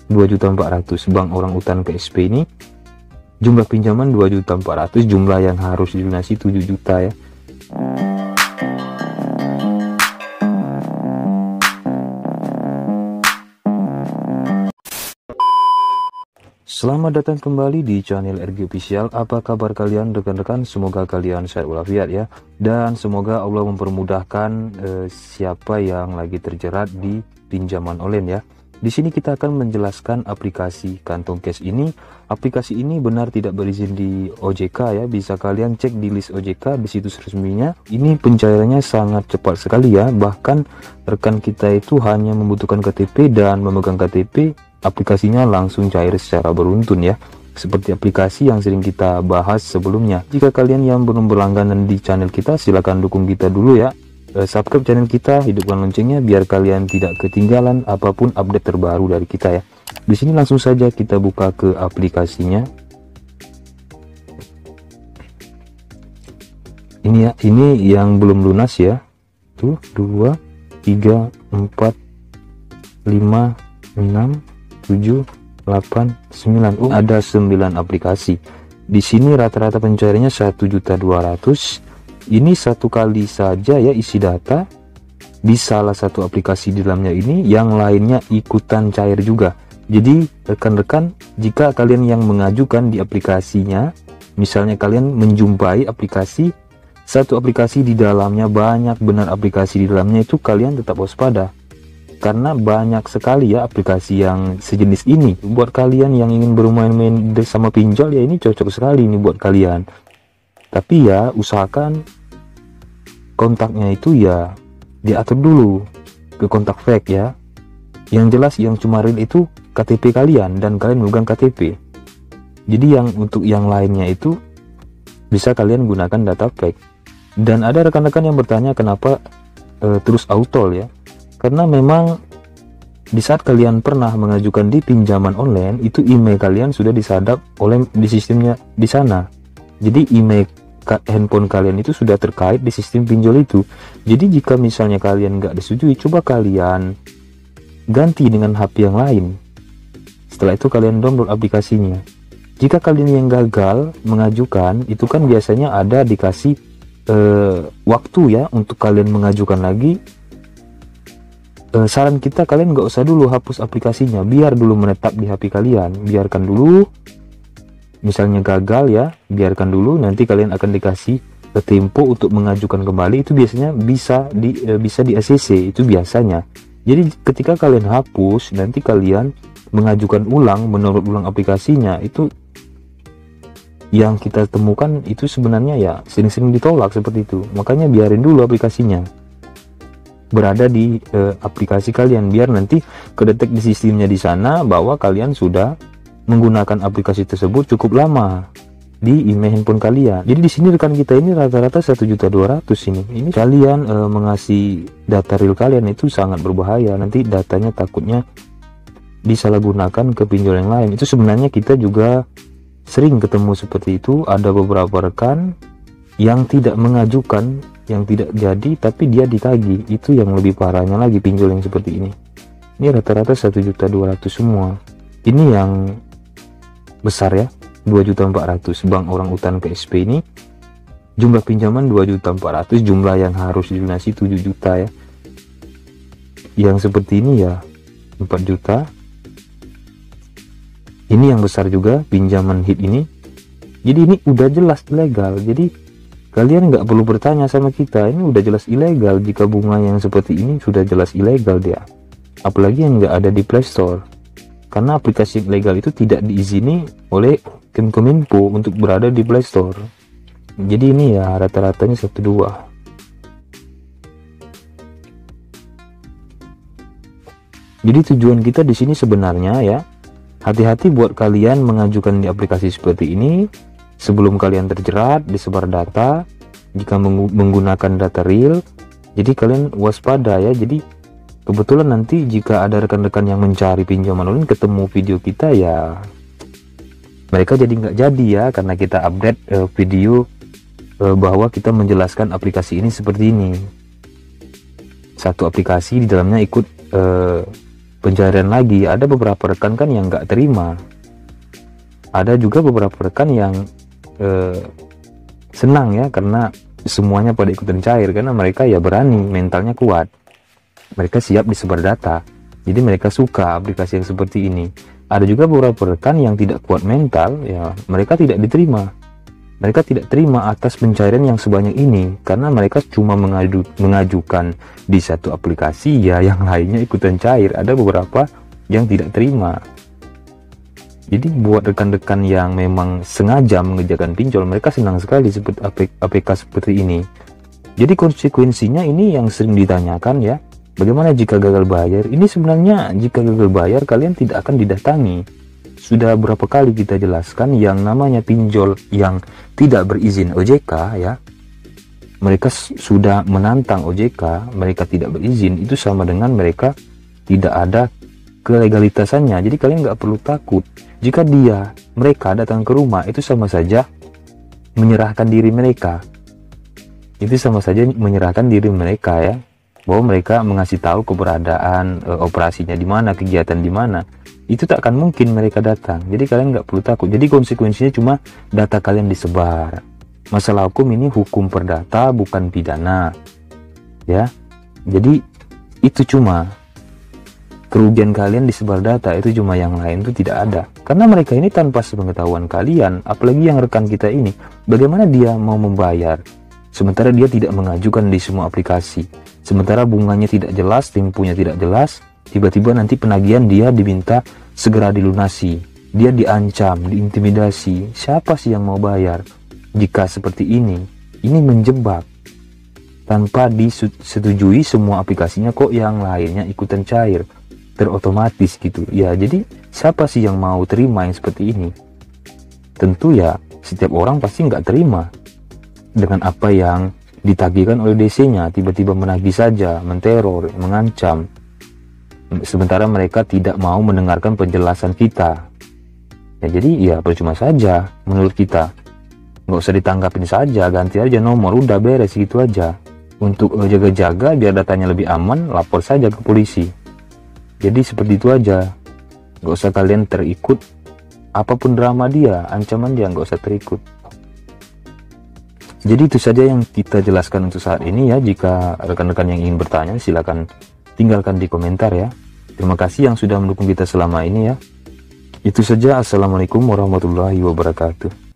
2.400.000 Bank Orang Utan KSP ini. Jumlah pinjaman 2.400.000, jumlah yang harus dilunasi 7 juta ya. Selamat datang kembali di channel RG Official. Apa kabar kalian rekan-rekan? Semoga kalian sehat walafiat ya. Dan semoga Allah mempermudahkan siapa yang lagi terjerat di pinjaman online ya. Di sini kita akan menjelaskan aplikasi Kantong Cash ini. Aplikasi ini benar tidak berizin di OJK ya. Bisa kalian cek di list OJK di situs resminya. Ini pencairannya sangat cepat sekali ya. Bahkan rekan kita itu hanya membutuhkan KTP dan memegang KTP, aplikasinya langsung cair secara beruntun ya, seperti aplikasi yang sering kita bahas sebelumnya. Jika kalian yang belum berlangganan di channel kita, silahkan dukung kita dulu ya. Subscribe channel kita, hidupkan loncengnya biar kalian tidak ketinggalan apapun update terbaru dari kita ya. Di sini langsung saja kita buka ke aplikasinya. Ini ya, ini yang belum lunas ya. Tuh 2 3 4 5 6 7 8 9. Oh, ada 9 aplikasi. Di sini rata-rata pencairannya 1.200.000. Ini satu kali saja ya isi data di salah satu aplikasi di dalamnya ini, yang lainnya ikutan cair juga. Jadi rekan-rekan, jika kalian yang mengajukan di aplikasinya, misalnya kalian menjumpai aplikasi, satu aplikasi di dalamnya banyak benar aplikasi di dalamnya, itu kalian tetap waspada. Karena banyak sekali ya aplikasi yang sejenis ini. Buat kalian yang ingin bermain-main bersama pinjol ya, ini cocok sekali ini buat kalian. Tapi ya usahakan kontaknya itu ya diatur dulu ke kontak fake ya. Yang jelas yang cuma real itu KTP kalian dan kalian memegang KTP. Jadi yang untuk yang lainnya itu bisa kalian gunakan data fake. Dan ada rekan-rekan yang bertanya kenapa terus auto ya. Karena memang di saat kalian pernah mengajukan di pinjaman online, itu email kalian sudah disadap oleh di sistemnya di sana. Jadi email handphone kalian itu sudah terkait di sistem pinjol itu. Jadi jika misalnya kalian nggak disetujui, coba kalian ganti dengan HP yang lain. Setelah itu kalian download aplikasinya. Jika kalian yang gagal mengajukan, itu kan biasanya ada dikasih waktu ya untuk kalian mengajukan lagi. Saran kita, kalian nggak usah dulu hapus aplikasinya, biar dulu menetap di HP kalian, biarkan dulu. Misalnya gagal ya, biarkan dulu, nanti kalian akan dikasih tempo untuk mengajukan kembali. Itu biasanya bisa di ACC itu biasanya. Jadi ketika kalian hapus, nanti kalian mengajukan ulang, menurut ulang aplikasinya, itu yang kita temukan itu sebenarnya ya sering-sering ditolak seperti itu. Makanya biarin dulu aplikasinya berada di aplikasi kalian, biar nanti kedetek di sistemnya di sana bahwa kalian sudah menggunakan aplikasi tersebut cukup lama di email handphone kalian. Jadi di sini rekan kita ini rata-rata 1.200.000 ini. Ini kalian mengasih data real kalian itu sangat berbahaya. Nanti datanya takutnya disalahgunakan ke pinjol yang lain. Itu sebenarnya kita juga sering ketemu seperti itu. Ada beberapa rekan yang tidak mengajukan, yang tidak jadi, tapi dia ditagih. Itu yang lebih parahnya lagi pinjol yang seperti ini. Ini rata-rata 1.200.000 semua. Ini yang besar ya, 2.400.000 Bank Orang Utan KSP ini. Jumlah pinjaman 2.400.000, jumlah yang harus dilunasi 7 juta ya. Yang seperti ini ya 4 juta. Ini yang besar juga, pinjaman hit ini. Jadi ini udah jelas ilegal. Jadi kalian nggak perlu bertanya sama kita, ini udah jelas ilegal. Jika bunga yang seperti ini sudah jelas ilegal dia, apalagi yang nggak ada di Play Store. Karena aplikasi ilegal itu tidak diizini oleh Kemenkominfo untuk berada di Play Store. Jadi ini ya rata-ratanya 1-2. Jadi tujuan kita di sini sebenarnya ya, hati-hati buat kalian mengajukan di aplikasi seperti ini. Sebelum kalian terjerat disebar data, jika menggunakan data real, jadi kalian waspada ya. Jadi kebetulan nanti jika ada rekan-rekan yang mencari pinjaman online ketemu video kita ya, mereka jadi nggak jadi ya, karena kita update video bahwa kita menjelaskan aplikasi ini seperti ini. Satu aplikasi di dalamnya ikut pencarian lagi. Ada beberapa rekan kan yang nggak terima, ada juga beberapa rekan yang senang ya, karena semuanya pada ikutan cair, karena mereka ya berani, mentalnya kuat, mereka siap disebar data, jadi mereka suka aplikasi yang seperti ini. Ada juga beberapa rekan yang tidak kuat mental ya, mereka tidak diterima. Mereka tidak terima atas pencairan yang sebanyak ini, karena mereka cuma mengajukan di satu aplikasi ya, yang lainnya ikutan cair. Ada beberapa yang tidak terima. Jadi buat rekan-rekan yang memang sengaja mengerjakan pinjol, mereka senang sekali seperti APK seperti ini. Jadi konsekuensinya ini yang sering ditanyakan ya, bagaimana jika gagal bayar? Ini sebenarnya jika gagal bayar kalian tidak akan didatangi. Sudah berapa kali kita jelaskan, yang namanya pinjol yang tidak berizin OJK ya, mereka sudah menantang OJK, mereka tidak berizin, itu sama dengan mereka tidak ada kelegalitasannya. Jadi kalian nggak perlu takut. Jika mereka datang ke rumah, itu sama saja menyerahkan diri mereka. Itu sama saja menyerahkan diri mereka ya, bahwa mereka mengasih tahu keberadaan operasinya di mana, kegiatan di mana. Itu tak akan mungkin mereka datang. Jadi kalian nggak perlu takut. Jadi konsekuensinya cuma data kalian disebar. Masalah hukum ini hukum perdata, bukan pidana ya. Jadi itu cuma kerugian kalian disebar data, itu cuma, yang lain itu tidak ada. Karena mereka ini tanpa sepengetahuan kalian, apalagi yang rekan kita ini, bagaimana dia mau membayar sementara dia tidak mengajukan di semua aplikasi, sementara bunganya tidak jelas, temponya tidak jelas. Tiba-tiba nanti penagihan dia diminta segera dilunasi, dia diancam, diintimidasi. Siapa sih yang mau bayar? Jika seperti ini menjebak. Tanpa disetujui semua aplikasinya, kok yang lainnya ikutan cair, terotomatis gitu ya. Jadi siapa sih yang mau terima yang seperti ini? Tentu ya setiap orang pasti nggak terima dengan apa yang ditagihkan oleh DC-nya. Tiba-tiba menagih saja, menteror, mengancam, sementara mereka tidak mau mendengarkan penjelasan kita ya. Jadi ya percuma saja menurut kita, nggak usah ditanggapin saja, ganti aja nomor, udah beres gitu aja. Untuk jaga-jaga biar datanya lebih aman, lapor saja ke polisi. Jadi seperti itu aja, nggak usah kalian terikut apapun drama dia, ancaman dia, nggak usah terikut. Jadi itu saja yang kita jelaskan untuk saat ini ya. Jika rekan-rekan yang ingin bertanya, silakan tinggalkan di komentar ya. Terima kasih yang sudah mendukung kita selama ini ya. Itu saja. Assalamualaikum warahmatullahi wabarakatuh.